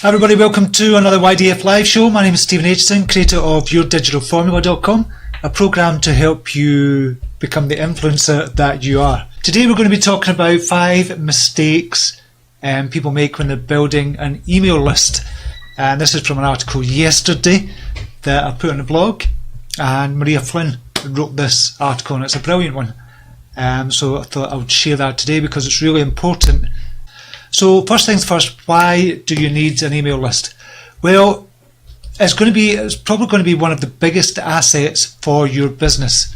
Hi everybody, welcome to another YDFLive show. My name is Stephen Aitchison, creator of YourDigitalFormula.com, a program to help you become the influencer that you are. Today we're going to be talking about 5 mistakes people make when they're building an email list. And this is from an article yesterday that I put on the blog, and Maria Flynn wrote this article and it's a brilliant one. So I thought I would share that today because it's really important. So first things first, why do you need an email list? Well, it's probably going to be one of the biggest assets for your business.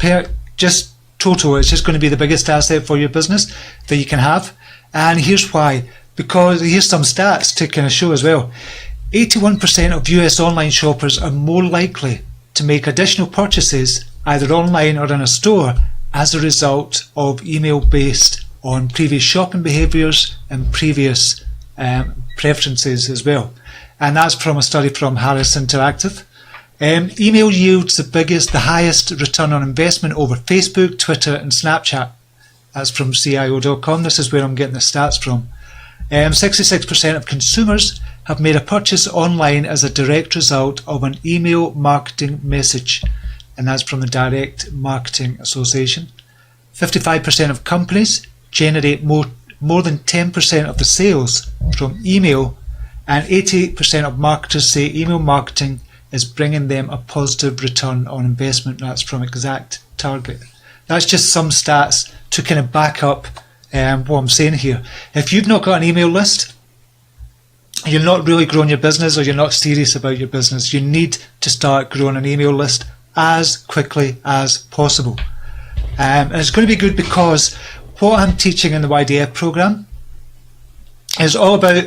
It's just going to be the biggest asset for your business that you can have. And here's why. Because here's some stats to kind of show as well. 81% of US online shoppers are more likely to make additional purchases either online or in a store as a result of email based on previous shopping behaviours and previous preferences as well. And that's from a study from Harris Interactive. Email yields the highest return on investment over Facebook, Twitter and Snapchat. That's from CIO.com. This is where I'm getting the stats from. 66% of consumers have made a purchase online as a direct result of an email marketing message. And that's from the Direct Marketing Association. 55% of companies generate more than 10% of the sales from email, and 88% of marketers say email marketing is bringing them a positive return on investment. That's from Exact Target. That's just some stats to kind of back up what I'm saying here. If you've not got an email list, you're not really growing your business, or you're not serious about your business. You need to start growing an email list as quickly as possible. And it's going to be good because what I'm teaching in the YDF program is all about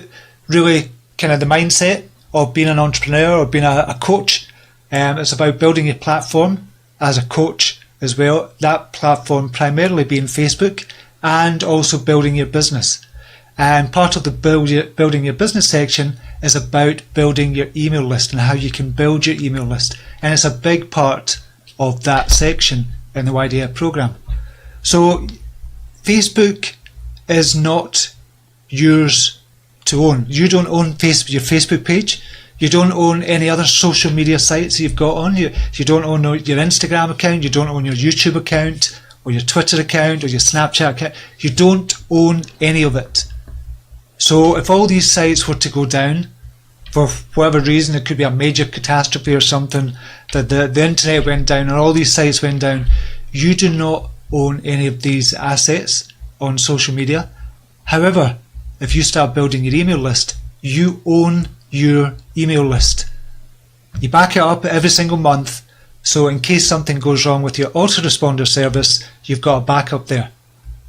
really kind of the mindset of being an entrepreneur or being a coach. It's about building your platform as a coach as well. That platform primarily being Facebook, and also building your business. And part of the building your business section is about building your email list and how you can build your email list. And it's a big part of that section in the YDF program. So Facebook is not yours to own. You don't own your Facebook page. You don't own any other social media sites you've got on. You don't own your Instagram account. You don't own your YouTube account or your Twitter account or your Snapchat account. You don't own any of it. So if all these sites were to go down for whatever reason, it could be a major catastrophe or something, that the internet went down and all these sites went down, you do not own any of these assets on social media. However, if you start building your email list, you own your email list. You back it up every single month, so in case something goes wrong with your autoresponder service, you've got a backup there.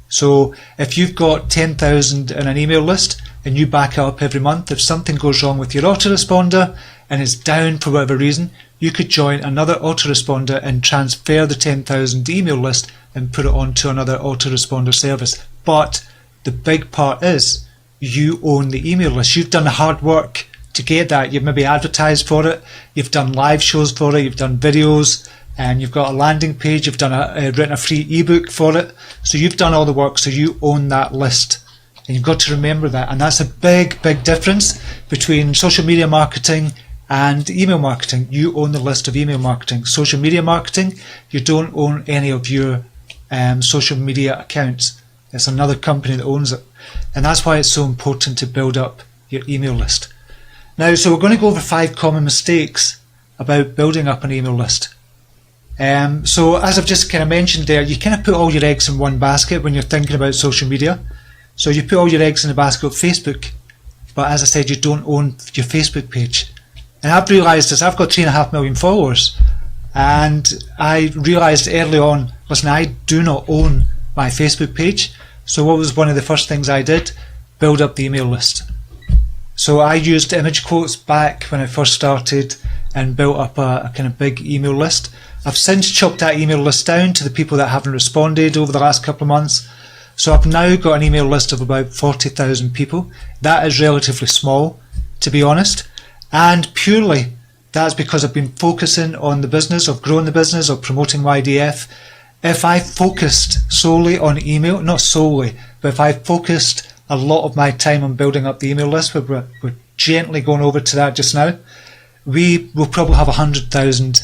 So if you've got 10,000 in an email list and you back it up every month, if something goes wrong with your autoresponder and it's down for whatever reason, you could join another autoresponder and transfer the 10,000 email list and put it onto another autoresponder service. But the big part is you own the email list. You've done the hard work to get that. You've maybe advertised for it, you've done live shows for it, you've done videos, and you've got a landing page, you've done written a free ebook for it. So you've done all the work, so you own that list. And you've got to remember that. And that's a big, big difference between social media marketing and email marketing. You own the list of email marketing. Social media marketing, you don't own any of your social media accounts. It's another company that owns it. And that's why it's so important to build up your email list. Now, so we're going to go over 5 common mistakes about building up an email list. So as I've just kind of mentioned there, you kind of put all your eggs in one basket when you're thinking about social media. So you put all your eggs in the basket of Facebook, but as I said, you don't own your Facebook page. And I've realised this, I've got 3.5 million followers, and I realised early on, listen, I do not own my Facebook page. So what was one of the first things I did? Build up the email list. So I used image quotes back when I first started and built up a kind of big email list. I've since chopped that email list down to the people that haven't responded over the last couple of months. So I've now got an email list of about 40,000 people. That is relatively small, to be honest. And purely that's because I've been focusing on the business, of growing the business, of promoting YDF. If I focused solely on email, not solely, but if I focused a lot of my time on building up the email list, gently going over to that just now. We will probably have 100,000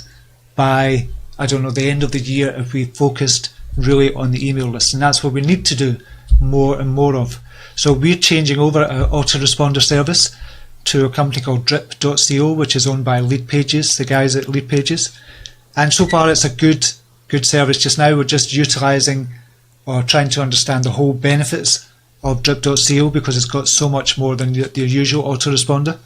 by, I don't know, the end of the year if we focused really on the email list, and that's what we need to do more and more of. So we're changing over our autoresponder service to a company called drip.co, which is owned by Lead Pages, the guys at Lead Pages, and so far it's a good service. Just now we're just utilising or trying to understand the whole benefits of drip.co, because it's got so much more than your usual autoresponder.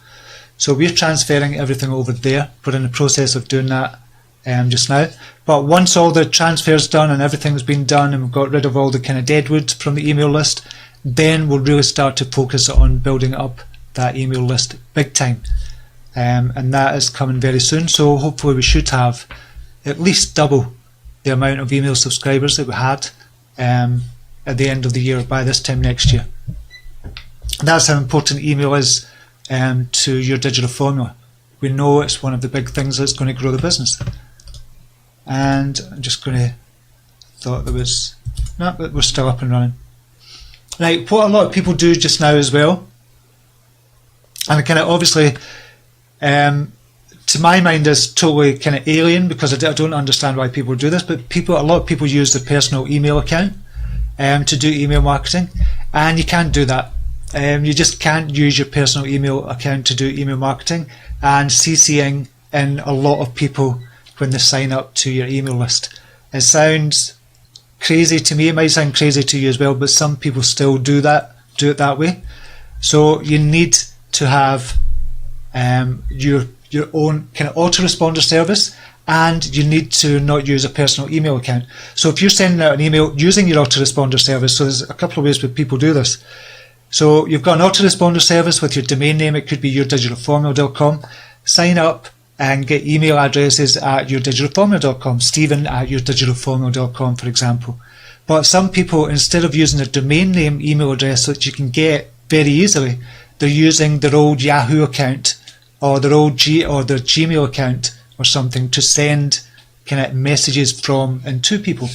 So we're transferring everything over there. We're in the process of doing that just now. But once all the transfer's done and everything's been done and we've got rid of all the kind of deadwood from the email list, then we'll really start to focus on building up that email list big time. And that is coming very soon. So hopefully we should have at least double the amount of email subscribers that we had at the end of the year by this time next year. And that's how important email is to your digital formula. We know it's one of the big things that's going to grow the business. And I'm just going to, thought there was, no, but we're still up and running. Right, what a lot of people do just now as well, and kind of obviously to my mind is totally kind of alien, because I don't understand why people do this, but a lot of people use their personal email account to do email marketing, and you can't do that. You just can't use your personal email account to do email marketing and CCing in a lot of people when they sign up to your email list. It sounds crazy to me, it might sound crazy to you as well, but some people still do it that way. So you need to have your own kind of autoresponder service, and you need to not use a personal email account. So if you're sending out an email using your autoresponder service, so there's a couple of ways that people do this. So you've got an autoresponder service with your domain name. It could be yourdigitalformula.com. Sign up and get email addresses at yourdigitalformula.com, Stephen at yourdigitalformula.com, for example. But some people, instead of using a domain name email address that you can get very easily, they're using their old Yahoo account or their old their Gmail account or something to send kind of messages from and to people.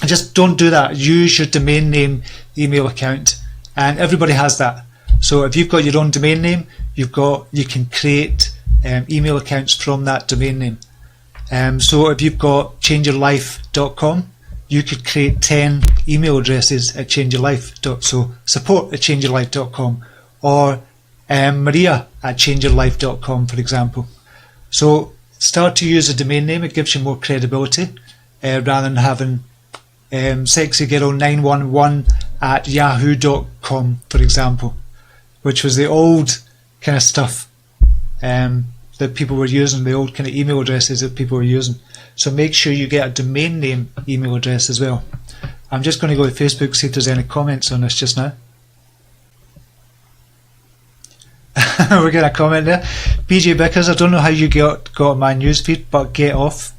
And just don't do that. Use your domain name email account, and everybody has that. So if you've got your own domain name, you can create email accounts from that domain name. So if you've got changeyourlife.com, you could create 10 email addresses at changeyourlife. So support at changeyourlife.com, or Maria at changeyourlife.com, for example. So start to use a domain name. It gives you more credibility rather than having sexygirl911 at yahoo.com, for example, which was the old kind of stuff that people were using, the old kind of email addresses that people were using. So make sure you get a domain name email address as well. I'm just going to go to Facebook, see if there's any comments on this just now. We're getting a comment there. BJ Bickers, I don't know how you got on my newsfeed, but get off.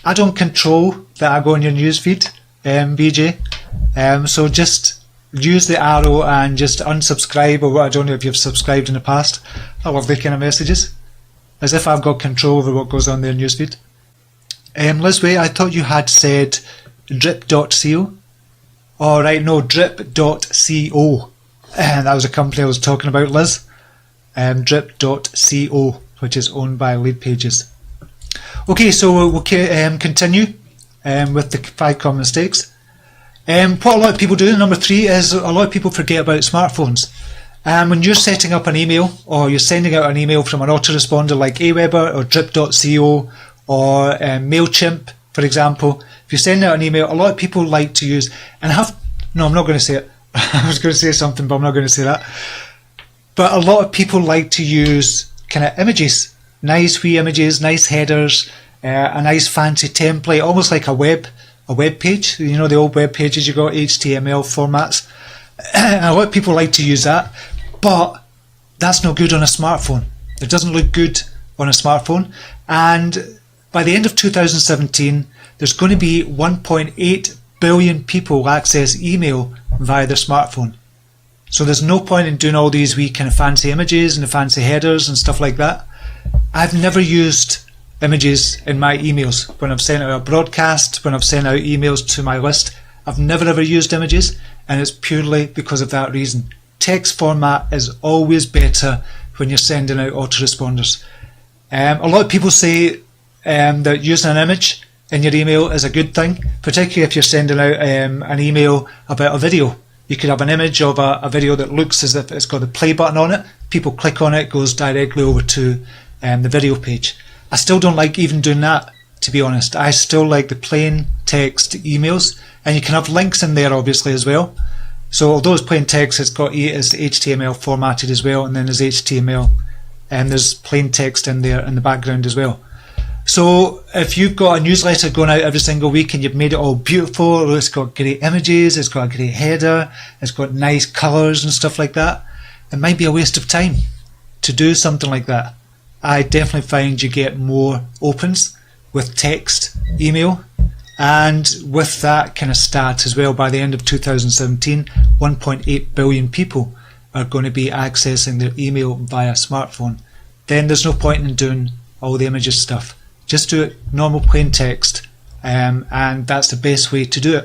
I don't control that I go on your newsfeed, BJ. So just use the arrow and just unsubscribe, or I don't know if you've subscribed in the past. I love the kind of messages, as if I've got control over what goes on their newsfeed. Liz Way, I thought you had said drip.co. Oh right, no, drip.co. That was a company I was talking about, Liz. Drip.co, which is owned by Lead Pages. Okay, so we'll continue with the 5 common mistakes. What a lot of people do, number 3, is a lot of people forget about smartphones. When you're setting up an email, or you're sending out an email from an autoresponder like Aweber or drip.co or MailChimp, for example, if you send out an email, a lot of people like to use, no, I'm not going to say it. I was going to say something, but I'm not going to say that. But a lot of people like to use kind of images, nice wee images, nice headers, a nice fancy template, almost like a web page. You know, the old web pages you got, HTML formats. And a lot of people like to use that, but that's no good on a smartphone. It doesn't look good on a smartphone. And by the end of 2017, there's going to be 1.8 billion people access email via their smartphone. So there's no point in doing all these wee kind of fancy images and the fancy headers and stuff like that. I've never used images in my emails. When I've sent out a broadcast, when I've sent out emails to my list, I've never ever used images, and it's purely because of that reason. text format is always better when you're sending out autoresponders. A lot of people say that using an image in your email is a good thing, particularly if you're sending out an email about a video. You could have an image of a video that looks as if it's got the play button on it. People click on it, it goes directly over to the video page. I still don't like even doing that, to be honest. I still like the plain text emails, and you can have links in there obviously as well. So although it's plain text, it's HTML formatted as well, and then there's HTML and there's plain text in there in the background as well. So if you've got a newsletter going out every single week and you've made it all beautiful, it's got great images, it's got a great header, it's got nice colours and stuff like that, it might be a waste of time to do something like that. I definitely find you get more opens with text email, and with that kind of stat as well, by the end of 2017, 1.8 billion people are going to be accessing their email via smartphone. Then there's no point in doing all the images stuff. Just do it normal plain text, and that's the best way to do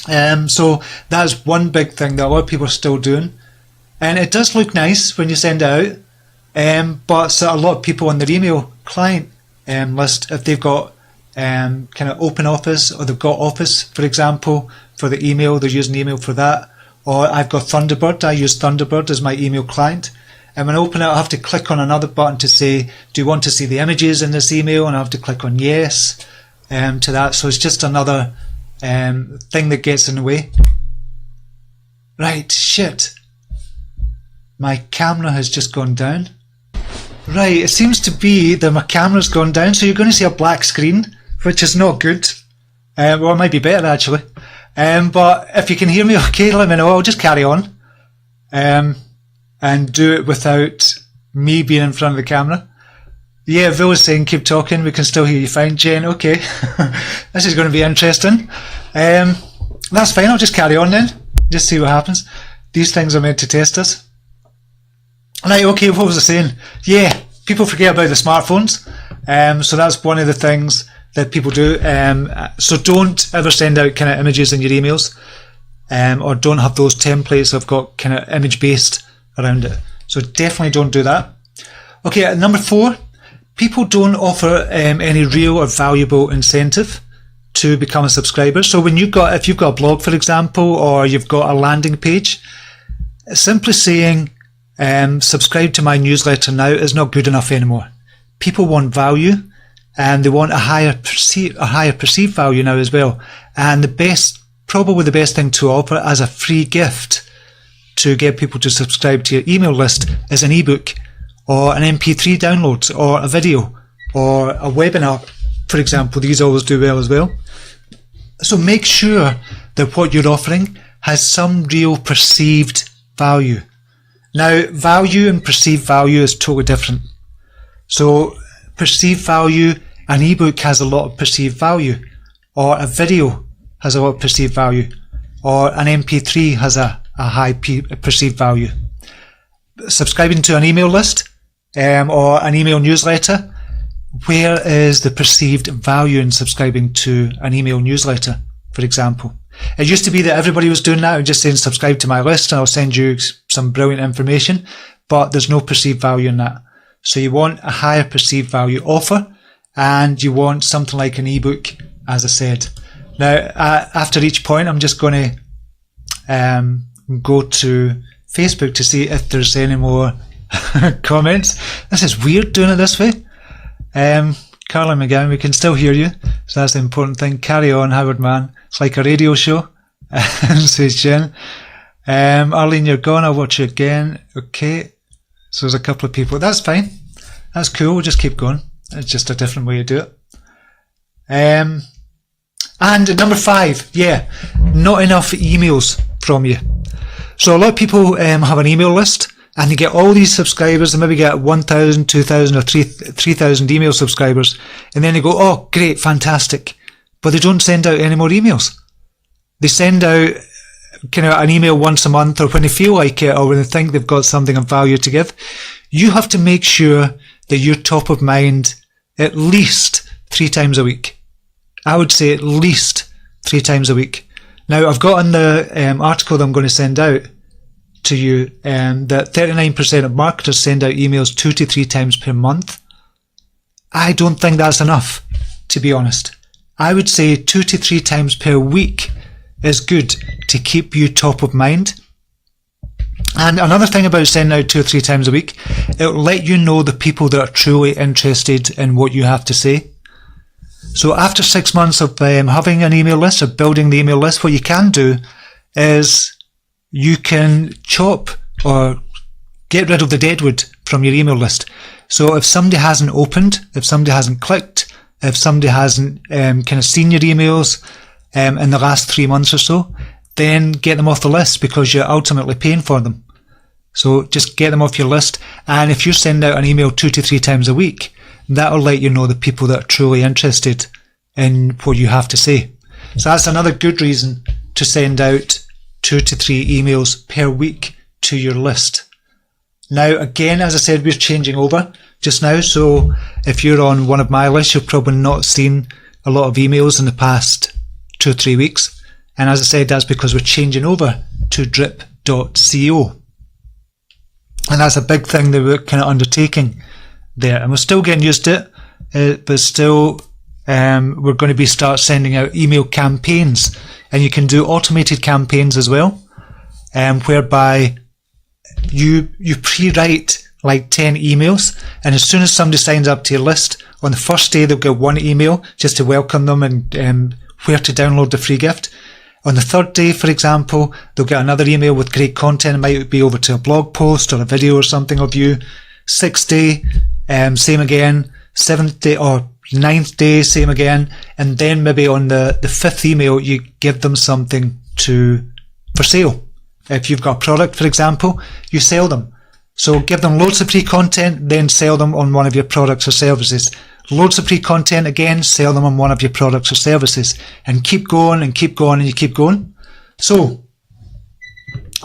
it. So that's one big thing that a lot of people are still doing, and it does look nice when you send it out, but so a lot of people on their email client list, if they've got kind of open office, or they've got Office, for example, for the email, they're using email for that. Or I've got Thunderbird, I use Thunderbird as my email client. And when I open it, I have to click on another button to say, do you want to see the images in this email? And I have to click on yes to that. So it's just another thing that gets in the way. Right, shit. My camera has just gone down. Right, it seems to be that my camera's gone down, so you're going to see a black screen, which is not good. Well, it might be better actually. But if you can hear me okay, let me know. I'll just carry on and do it without me being in front of the camera. Yeah, Bill was saying keep talking, we can still hear you fine. Jen, okay. This is going to be interesting. That's fine, I'll just carry on then. Just see what happens. These things are meant to test us. Right, okay, what was I saying? Yeah, people forget about the smartphones. So that's one of the things that people do. So don't ever send out kind of images in your emails, or don't have those templates that have got kind of image based around it. So definitely don't do that. Okay, number 4, people don't offer any real or valuable incentive to become a subscriber. So when if you've got a blog, for example, or you've got a landing page, simply saying subscribe to my newsletter now is not good enough anymore. People want value, and they want a higher perceived value now as well. And probably the best thing to offer as a free gift to get people to subscribe to your email list is an ebook, or an MP3 download, or a video, or a webinar, for example. These always do well as well. So make sure that what you're offering has some real perceived value. Now, value and perceived value is totally different. So perceived value, an ebook has a lot of perceived value, or a video has a lot of perceived value, or an MP3 has a high perceived value. Subscribing to an email list or an email newsletter, where is the perceived value in subscribing to an email newsletter, for example? It used to be that everybody was doing that and just saying subscribe to my list and I'll send you some brilliant information, but there's no perceived value in that. So you want a higher perceived value offer, and you want something like an ebook, as I said. Now, after each point, I'm just going to go to Facebook to see if there's any more comments. This is weird doing it this way. Carla McGowan, we can still hear you, so that's the important thing. Carry on, Howard Man. It's like a radio show. Says Jen. Arlene, you're gone. I'll watch you again. Okay. So there's a couple of people. That's fine. That's cool. We'll just keep going. It's just a different way to do it. And number 5, yeah, not enough emails from you. So a lot of people have an email list, and they get all these subscribers. They maybe get 1,000, 2,000 or 3,000 email subscribers, and then they go, oh great, fantastic, but they don't send out any more emails. They send out kind of an email once a month, or when they feel like it, or when they think they've got something of value to give. You have to make sure that you're top of mind at least 3 times a week. I would say at least 3 times a week. Now, I've got in the article that I'm going to send out, to you that 39% of marketers send out emails 2 to 3 times per month. I don't think that's enough, to be honest. I would say 2 to 3 times per week is good to keep you top of mind. And another thing about sending out 2 or 3 times a week, it'll let you know the people that are truly interested in what you have to say. So after 6 months of having an email list or building the email list, what you can do is you can chop or get rid of the deadwood from your email list. So if somebody hasn't opened, if somebody hasn't clicked, if somebody hasn't kind of seen your emails in the last 3 months or so, then get them off the list because you're ultimately paying for them. So just get them off your list. And if you send out an email 2 to 3 times a week, that'll let you know the people that are truly interested in what you have to say. So that's another good reason to send out 2 to 3 emails per week to your list. Now, again, as I said, we're changing over just now. So if you're on one of my lists, you've probably not seen a lot of emails in the past 2 or 3 weeks. And as I said, that's because we're changing over to drip.co. And that's a big thing that we're kind of undertaking there. And we're still getting used to it, but still we're going to be start sending out email campaigns. And you can do automated campaigns as well, whereby you pre-write like 10 emails, and as soon as somebody signs up to your list, on the first day they'll get one email just to welcome them and where to download the free gift. On the third day, for example, they'll get another email with great content. It might be over to a blog post or a video or something of you. 6th day, same again. 7th day or 9th day, same again. And then maybe on the 5th email, you give them something for sale. If you've got a product, for example, you sell them. So give them loads of free content, then sell them on one of your products or services. Loads of free content again, sell them on one of your products or services. And keep going and keep going and you keep going. So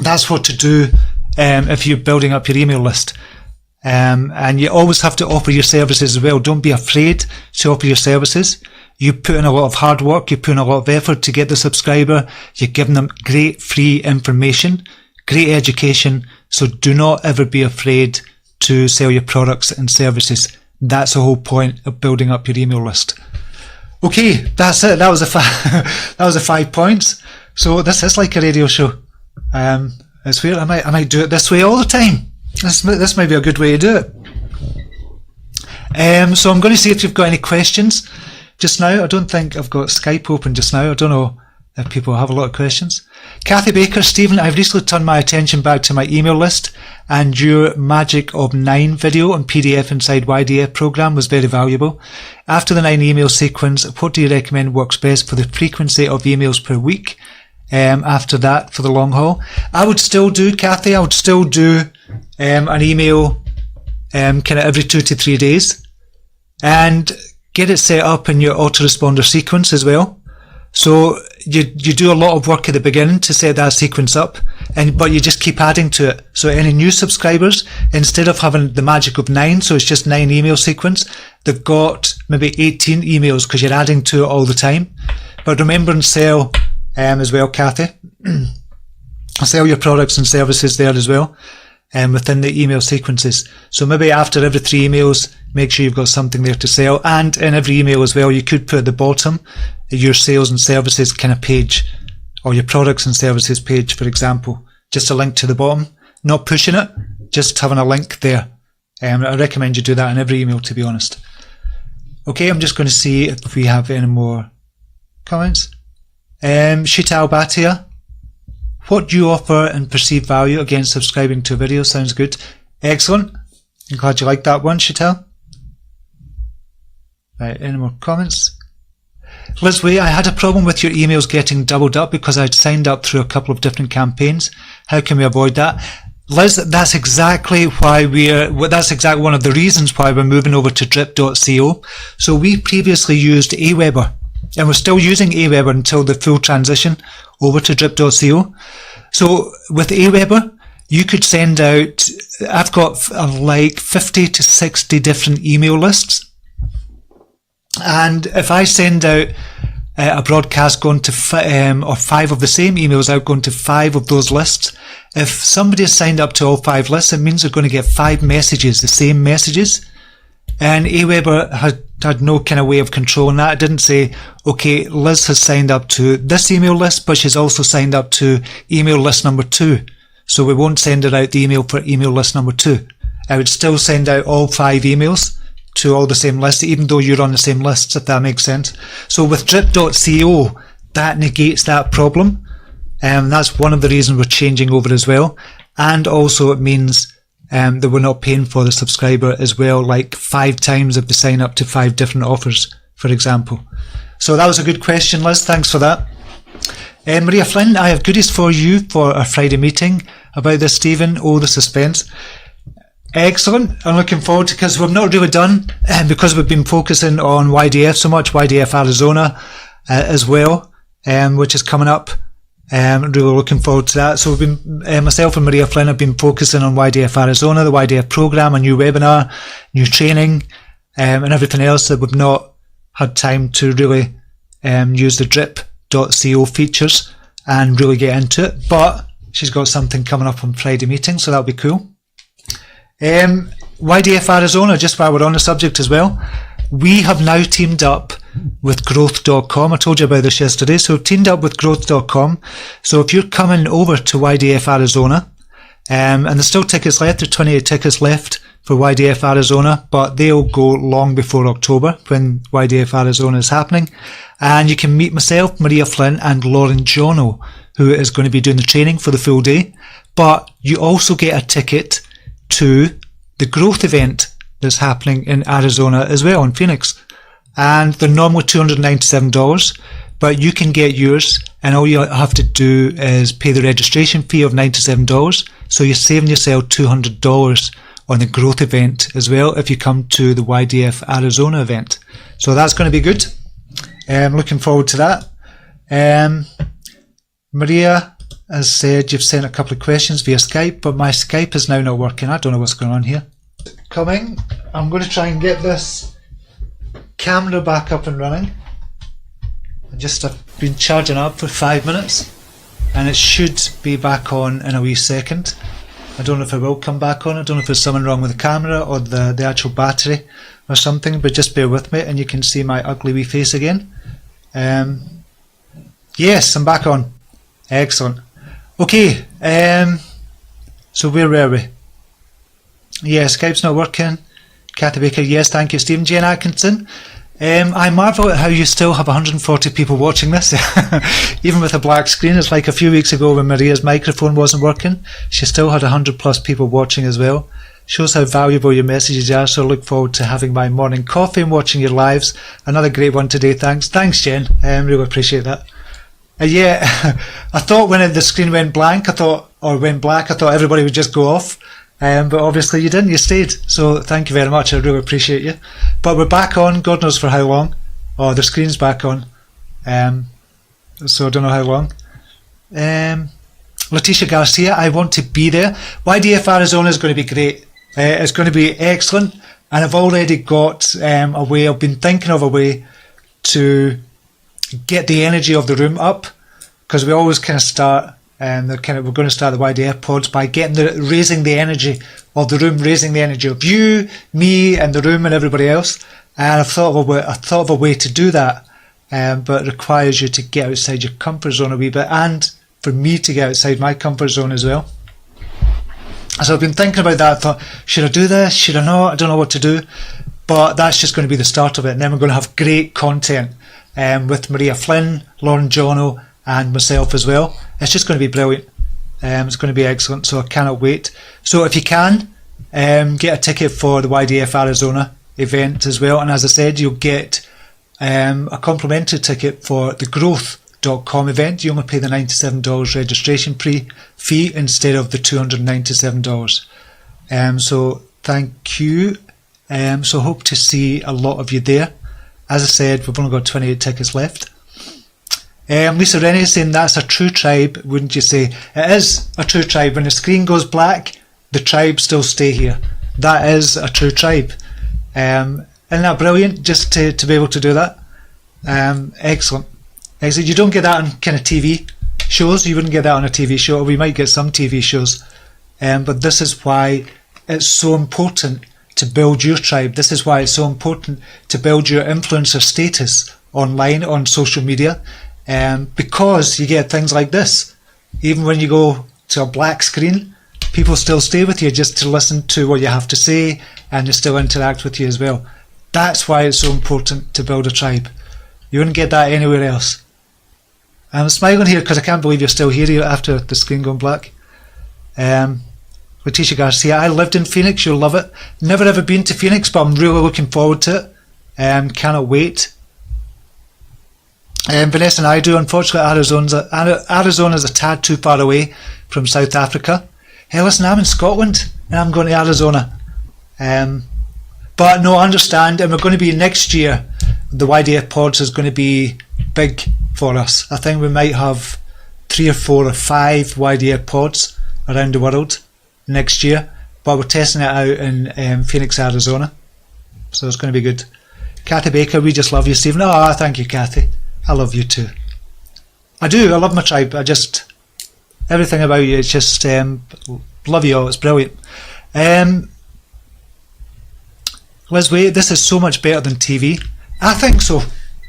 that's what to do if you're building up your email list. And you always have to offer your services as well. Don't be afraid to offer your services. You put in a lot of hard work, you put in a lot of effort to get the subscriber, you're giving them great free information, great education, so do not ever be afraid to sell your products and services. That's the whole point of building up your email list. Okay, that's it. That was the 5 points. So this is like a radio show. It's weird. I might do it this way all the time. This might be a good way to do it. So I'm going to see if you've got any questions just now. I don't think I've got Skype open just now. I don't know if people have a lot of questions. Kathy Baker, Stephen, I've recently turned my attention back to my email list, and your Magic of 9 video on PDF inside YDF program was very valuable. After the 9 email sequence, what do you recommend works best for the frequency of emails per week? After that, for the long haul, I would still do, Kathy, an email kind of every 2 to 3 days, and get it set up in your autoresponder sequence as well. So you do a lot of work at the beginning to set that sequence up, but you just keep adding to it. So any new subscribers, instead of having the magic of 9, so it's just 9 email sequence, they've got maybe 18 emails because you're adding to it all the time. But remember and sell as well, Kathy. Sell your products and services there as well, within the email sequences. So maybe after every 3 emails, make sure you've got something there to sell. And in every email as well, you could put at the bottom your sales and services kind of page, or your products and services page, for example. Just a link to the bottom, not pushing it, just having a link there. I recommend you do that in every email, to be honest. Okay, I'm just going to see if we have any more comments. Shital Bhatia, what do you offer and perceived value against subscribing to a video? Sounds good. Excellent. I'm glad you liked that one, Shital. Right, any more comments? Liz Way, I had a problem with your emails getting doubled up because I'd signed up through a couple of different campaigns. How can we avoid that? Liz, that's exactly one of the reasons why we're moving over to drip.co. So we previously used Aweber, and we're still using Aweber until the full transition over to drip.co. So with Aweber, you could send out, I've got like 50 to 60 different email lists. And if I send out a broadcast going to or 5 of the same emails out going to 5 of those lists. If somebody has signed up to all 5 lists, it means they're going to get 5 messages, the same messages. And Aweber had no kind of way of controlling that. It didn't say, okay, Liz has signed up to this email list, but she's also signed up to email list number 2. So we won't send her out the email for email list number 2. I would still send out all 5 emails to all the same lists, even though you're on the same lists, if that makes sense. So with drip.co, that negates that problem. That's one of the reasons we're changing over as well. And also it means that we're not paying for the subscriber as well, like 5 times if they sign up to 5 different offers, for example. So that was a good question, Liz. Thanks for that. Maria Flynn, I have goodies for you for our Friday meeting about this, Stephen. Oh, the suspense. Excellent. I'm looking forward to, because we've not really done, because we've been focusing on YDF so much, YDF Arizona as well, which is coming up. Really looking forward to that. So we've been, myself and Maria Flynn have been focusing on YDF Arizona, the YDF program, a new webinar, new training, and everything else that we've not had time to really use the drip.co features and really get into it. But she's got something coming up on Friday meeting, so that'll be cool. YDF Arizona, just while we're on the subject as well, we have now teamed up with growth.com. I told you about this yesterday. So teamed up with growth.com. So if you're coming over to YDF Arizona, and there's still tickets left, there's 28 tickets left for YDF Arizona, but they'll go long before October when YDF Arizona is happening. And you can meet myself, Maria Flynn, and Lauren Jono, who is going to be doing the training for the full day. But you also get a ticket to the growth event that's happening in Arizona as well, in Phoenix. And they're normally $297, but you can get yours, and all you have to do is pay the registration fee of $97. So you're saving yourself $200 on the growth event as well if you come to the YDF Arizona event. So that's going to be good. I'm looking forward to that. Maria has said you've sent a couple of questions via Skype, but my Skype is now not working. I don't know what's going on here. Coming. I'm going to try and get this camera back up and running. I've been charging up for 5 minutes, and it should be back on in a wee second. I don't know if it will come back on. I don't know if there's something wrong with the camera or the actual battery or something, but just bear with me and you can see my ugly wee face again. Yes, I'm back on. Excellent. Okay, so where were we? Yeah, Skype's not working. Kathy Baker, yes, thank you. Stephen. Jane Atkinson, I marvel at how you still have 140 people watching this, even with a black screen. It's like a few weeks ago when Maria's microphone wasn't working. She still had 100 plus people watching as well. Shows how valuable your messages are, so I look forward to having my morning coffee and watching your lives. Another great one today, thanks. Thanks, Jen. Really appreciate that. Yeah, I thought when the screen went blank, went black, I thought everybody would just go off. But obviously you didn't, you stayed. So thank you very much, I really appreciate you. But we're back on, God knows for how long. Oh, the screen's back on. So I don't know how long. Letitia Garcia, I want to be there. YDF Arizona is going to be great. It's going to be excellent. And I've already got I've been thinking of a way to get the energy of the room up, because we always kind of start we're going to start the YDF pods by raising the energy of the room, raising the energy of you, me, and the room, and everybody else. And I thought of a way to do that, but it requires you to get outside your comfort zone a wee bit, and for me to get outside my comfort zone as well. So I've been thinking about that. I thought, should I do this? Should I not? I don't know what to do. But that's just going to be the start of it. And then we're going to have great content with Maria Flynn, Lauren Jono, and myself as well. It's just going to be brilliant. It's going to be excellent. So I cannot wait. So if you can, get a ticket for the YDF Arizona event as well. And as I said, you'll get a complimentary ticket for the growth.com event. You only pay the $97 registration fee instead of the $297. So thank you. So hope to see a lot of you there. As I said, we've only got 28 tickets left. Lisa Rennie is saying that's a true tribe, wouldn't you say? It is a true tribe. When the screen goes black, the tribes still stay here. That is a true tribe. Isn't that brilliant, just to be able to do that? Excellent. Except you don't get that on kind of TV shows. You wouldn't get that on a TV show, or we might get some TV shows. But this is why it's so important to build your tribe. This is why it's so important to build your influencer status online, on social media, because you get things like this. Even when you go to a black screen, people still stay with you just to listen to what you have to say, and they still interact with you as well. That's why it's so important to build a tribe. You wouldn't get that anywhere else. I'm smiling here because I can't believe you're still here after the screen going black. Letitia Garcia, I lived in Phoenix, you'll love it. Never ever been to Phoenix, but I'm really looking forward to it. Cannot wait. Vanessa and I do. Unfortunately, Arizona's a tad too far away from South Africa. Hey, listen, I'm in Scotland and I'm going to Arizona. But no, I understand, and we're going to be next year. The YDF pods is going to be big for us. I think we might have 3 or 4 or 5 YDF pods around the world next year, but we're testing it out in Phoenix, Arizona, so it's going to be good. Kathy Baker, we just love you, Stephen. Oh, thank you, Kathy. I love you too. I do. I love my tribe. Everything about you. It's just love you all. It's brilliant. Liz Wade, this is so much better than TV. I think so,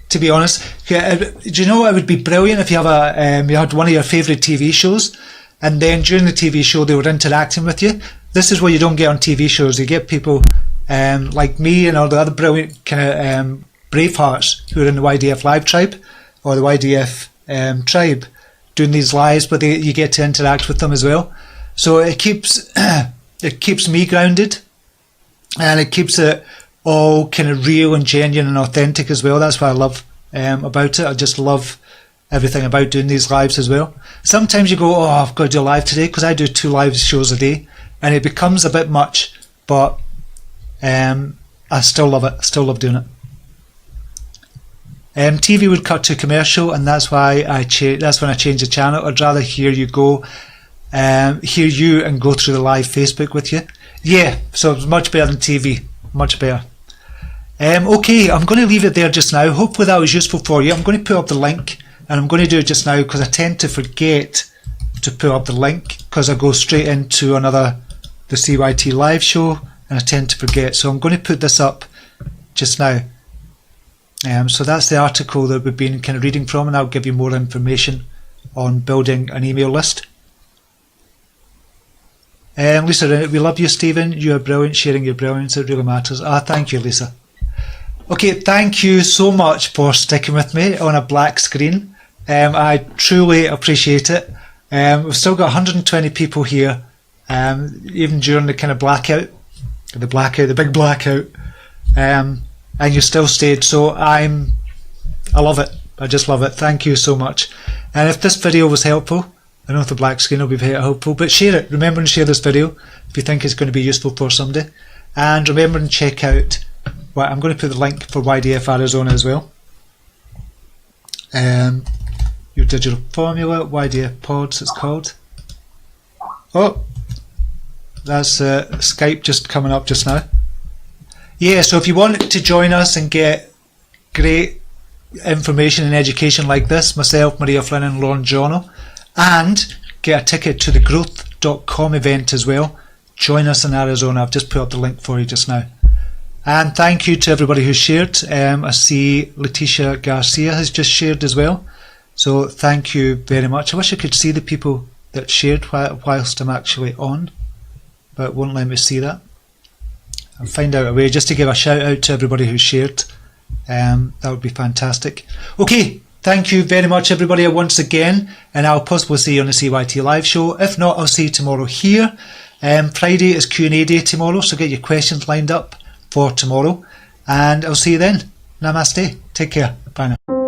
to be honest. Do you know it would be brilliant if you have you had one of your favourite TV shows, and then during the TV show they were interacting with you. This is what you don't get on TV shows. You get people like me and all the other brilliant kind of bravehearts who are in the YDFLive tribe, or the YDF tribe, doing these lives, but you get to interact with them as well. So it keeps me grounded, and it keeps it all kind of real and genuine and authentic as well. That's what I love about it. I just love everything about doing these lives as well. Sometimes you go, oh, I've got to do a live today, because I do 2 live shows a day, and it becomes a bit much, but I still love it. I still love doing it. TV would cut to commercial, and that's why that's when I changed the channel. I'd rather hear you and go through the live Facebook with you. Yeah, so it's much better than TV. Much better. Okay, I'm going to leave it there just now. Hopefully that was useful for you. I'm going to put up the link, and I'm going to do it just now because I tend to forget to put up the link because I go straight into the CYT live show, and I tend to forget. So I'm going to put this up just now. So that's the article that we've been kind of reading from, and I'll give you more information on building an email list. Lisa, we love you, Stephen. You are brilliant, sharing your brilliance. It really matters. Thank you, Lisa. Okay, thank you so much for sticking with me on a black screen. I truly appreciate it. We've still got 120 people here, even during the kind of the big blackout, and you still stayed. So I love it. I just love it. Thank you so much. And if this video was helpful, I don't know if the black screen will be very helpful, but share it. Remember and share this video if you think it's going to be useful for somebody. And remember and check out, I'm going to put the link for YDF Arizona as well. Your digital formula, YDF pods it's called. Oh, that's Skype just coming up just now. Yeah, so if you want to join us and get great information and education like this, myself, Maria Flynn and Lauren Jono, and get a ticket to the growth.com event as well, join us in Arizona. I've just put up the link for you just now. And thank you to everybody who shared. I see Letitia Garcia has just shared as well, so thank you very much. I wish I could see the people that shared whilst I'm actually on, but it won't let me see that. I'll find out a way just to give a shout out to everybody who shared. That would be fantastic. Okay, thank you very much everybody once again, and I'll possibly see you on the CYT live show. If not, I'll see you tomorrow here. Friday is Q&A day tomorrow, so get your questions lined up for tomorrow, and I'll see you then. Namaste. Take care. Bye now.